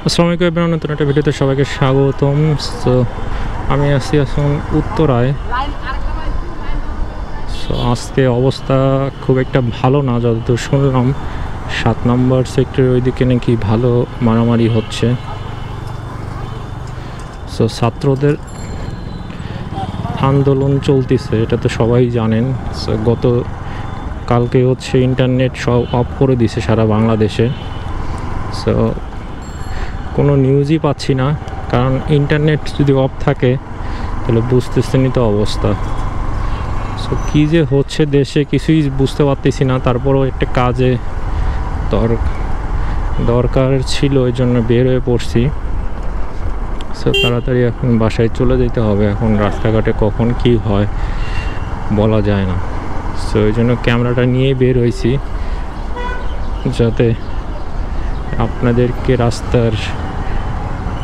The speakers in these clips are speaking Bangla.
আসসালামু আলাইকুম এবার নতুন একটা ভিডিওতে সবাইকে স্বাগতম। সো আমি আছি এখন উত্তরায়। সো আজকে অবস্থা খুব একটা ভালো না, যতদূর শুনলাম 7 নম্বর সেক্টরের ওইদিকে নাকি ভালো মারামারি হচ্ছে। সো ছাত্রদের আন্দোলন চলতেছে, এটা তো সবাই জানেন। সো কালকে হচ্ছে ইন্টারনেট সব অফ করে দিছে সারা বাংলাদেশে। সো কোনো নিউজই পাচ্ছি না, কারণ ইন্টারনেট যদি অফ থাকে তাহলে বুঝতেছেনই তো অবস্থা। সো কী যে হচ্ছে দেশে কিছুই বুঝতে পারতেছি না। তারপরও একটা কাজে দরকার ছিল, ওই জন্য বের হয়ে পড়ছি। সো তাড়াতাড়ি এখন বাসায় চলে যেতে হবে। এখন রাস্তাঘাটে কখন কি হয় বলা যায় না। সো ওই জন্য ক্যামেরাটা নিয়েই বের হয়েছি, যাতে আপনাদেরকে রাস্তার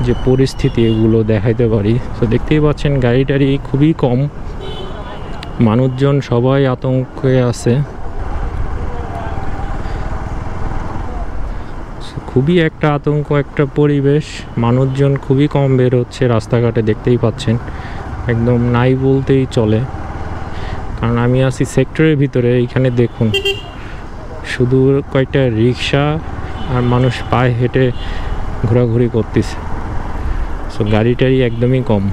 যে পরিস্থিতি এগুলো দেখাইতে পারি। তো দেখতেই পাচ্ছেন গাড়ি টাড়ি খুবই কম, মানুষজন সবাই আতঙ্কে আছে। খুবই একটা আতঙ্ক একটা পরিবেশ, মানুষজন খুবই কম বের হচ্ছে রাস্তাঘাটে, দেখতেই পাচ্ছেন একদম নাই বলতেই চলে। কারণ আমি আছি সেক্টরের ভিতরে, এইখানে দেখুন শুধু কয়েকটা রিক্সা আর মানুষ পায়ে হেঁটে ঘোরাঘুরি করতেছে। সো গাড়ি টাড়ি একদমই কম।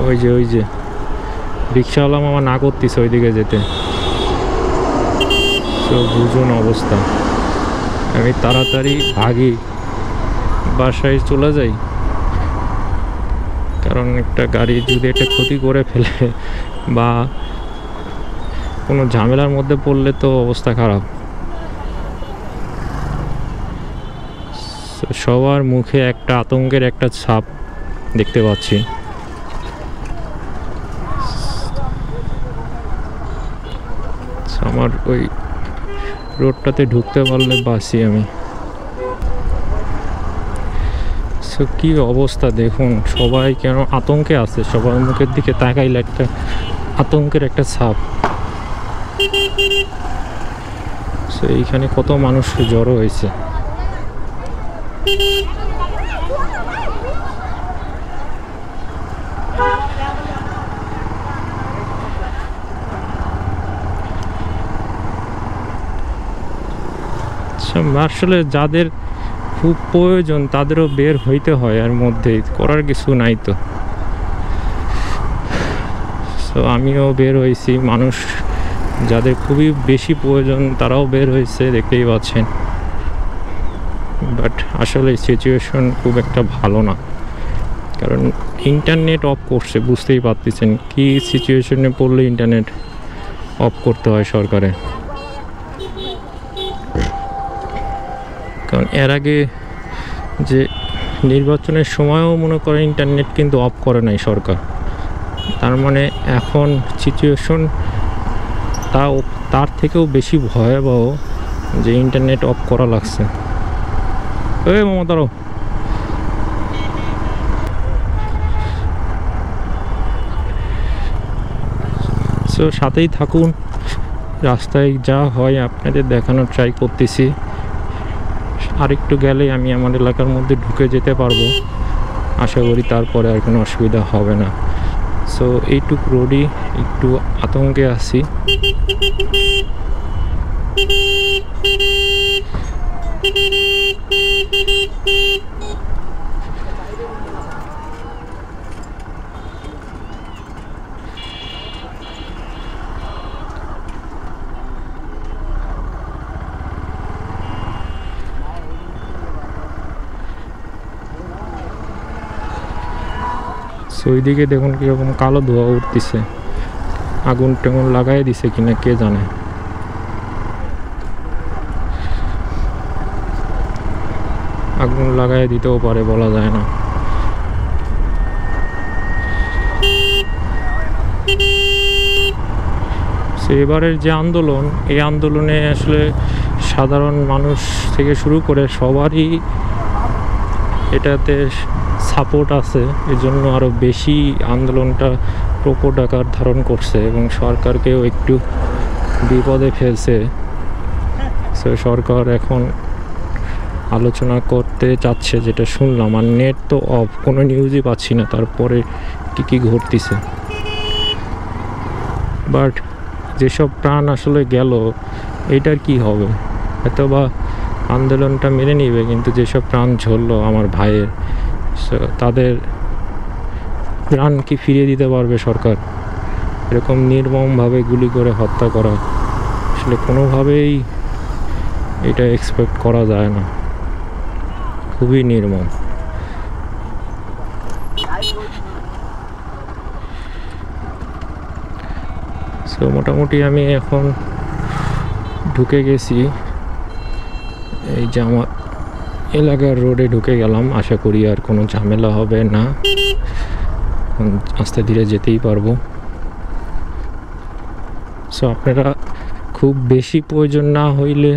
ওই যে রিক্সাওয়ালা মামা না করতেছে ওইদিকে যেতে। তো বুঝুন অবস্থা, আমি তাড়াতাড়ি ভাগি, বাসায় চলে যাই। কারণ একটা গাড়ি যদি একটা ক্ষতি করে ফেলে বা কোনো ঝামেলার মধ্যে পড়লে তো অবস্থা খারাপ। সবার মুখে একটা আতঙ্কের একটা ছাপ দেখতে পাচ্ছি। আমার ওই রোডটাতে ঢুকতে পারলে বাসি আমি। সো কী অবস্থা দেখুন, সবাই কেন আতঙ্কে আছে, সবার মুখের দিকে তাকাইলে একটা আতঙ্কের একটা ছাপ। সো এইখানে কত মানুষ জড়ো হয়েছে। আসলে যাদের খুব প্রয়োজন তাদেরও বের হইতে হয়, এর মধ্যে করার কিছু নাই তো। সো আমিও বের হয়েছি, মানুষ যাদের খুবই বেশি প্রয়োজন তারাও বের হয়েছে, দেখতেই পাচ্ছেন। বাট আসলে সিচুয়েশন খুব একটা ভালো না, কারণ ইন্টারনেট অফ করছে, বুঝতেই পারতেছেন কি সিচুয়েশনে পড়লে ইন্টারনেট অফ করতে হয় সরকারে। কারণ এর আগে যে নির্বাচনের সময়ও মনে করেন ইন্টারনেট কিন্তু অফ করে নাই সরকার। তার মানে এখন সিচুয়েশন তার থেকেও বেশি ভয়াবহ যে ইন্টারনেট অফ করা লাগছে। এই মমতারও সো সাথেই থাকুন, রাস্তায় যা হয় আপনাদের দেখানোর ট্রাই করতেছি। আরেকটু গেলেই আমি আমার এলাকার মধ্যে ঢুকে যেতে পারবো, আশা করি তারপরে আর কোনো অসুবিধা হবে না। সো এইটুক রোডই একটু আতঙ্কে আছি। ওইদিকে দেখুন কীরকম কালো ধোঁয়া উঠতেছে, আগুন টাগুন লাগাই দিছে কিনা কে জানে। আগুন লাগাই দিতেও পারে, বলা যায় না। এবারের যে আন্দোলন, এই আন্দোলনে আসলে সাধারণ মানুষ থেকে শুরু করে সবারই এটাতে সাপোর্ট আছে, এজন্য আরও বেশি আন্দোলনটা প্রকট আকার ধারণ করছে এবং সরকারকেও একটু বিপদে ফেলছে। সো সরকার এখন আলোচনা করতে চাচ্ছে, যেটা শুনলাম। আর নেট তো অফ, কোনো নিউজই পাচ্ছি না তারপরে কী ঘটতেছে। বাট যেসব প্রাণ আসলে গেল এটার কি হবে? হয়তো বা আন্দোলনটা মেনে নিবে, কিন্তু যেসব প্রাণ ঝরলো আমার ভাইয়ের, তাদের প্রাণ কি ফিরিয়ে দিতে পারবে সরকার? এরকম নির্মমভাবে গুলি করে হত্যা করা আসলে কোনোভাবেই এটা এক্সপেক্ট করা যায় না, খুবই নির্মম। সো মোটামুটি আমি এখন ঢুকে গেছি, এই যে আমার এলাকার রোডে ঢুকে গেলাম। আশা করি আর কোনো ঝামেলা হবে না, আস্তে ধীরে যেতেই পারবো। সো আপনারা খুব বেশি প্রয়োজন না হইলে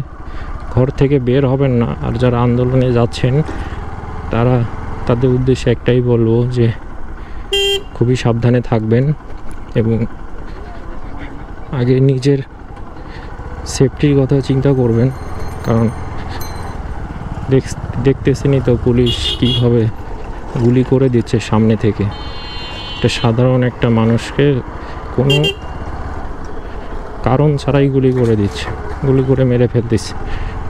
ঘর থেকে বের হবেন না। আর যারা আন্দোলনে যাচ্ছেন তাদের উদ্দেশ্যে একটাই বলবো যে খুবই সাবধানে থাকবেন এবং আগে নিজের সেফটির কথা চিন্তা করবেন। কারণ দেখতেছেনই তো পুলিশ কীভাবে গুলি করে দিচ্ছে সামনে থেকে। একটা সাধারণ একটা মানুষকে কোনো কারণ ছাড়াই গুলি করে দিচ্ছে, গুলি করে মেরে ফেলতেছে।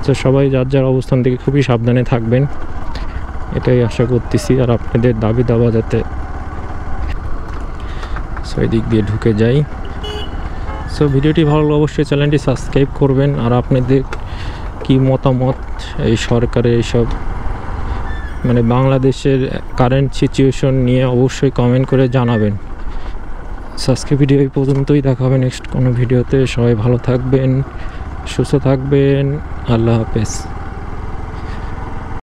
তো সবাই যার যার অবস্থান থেকে খুবই সাবধানে থাকবেন, এটাই আশা করতেছি। আর আপনাদের দাবি দাবা যাতে সেই দিক দিয়ে ঢুকে যাই। সো ভিডিওটি ভালো লাগলে অবশ্যই চ্যানেলটি সাবস্ক্রাইব করবেন। আর আপনাদের কি মতামত এই সরকারের এইসব মানে বাংলাদেশের কারেন্ট সিচুয়েশন নিয়ে অবশ্যই কমেন্ট করে জানাবেন। আজকে ভিডিও এই পর্যন্তই, দেখা হবে নেক্সট কোনো ভিডিওতে। সবাই ভালো থাকবেন, সুস্থ থাকবেন, আল্লাহ হাফেজ।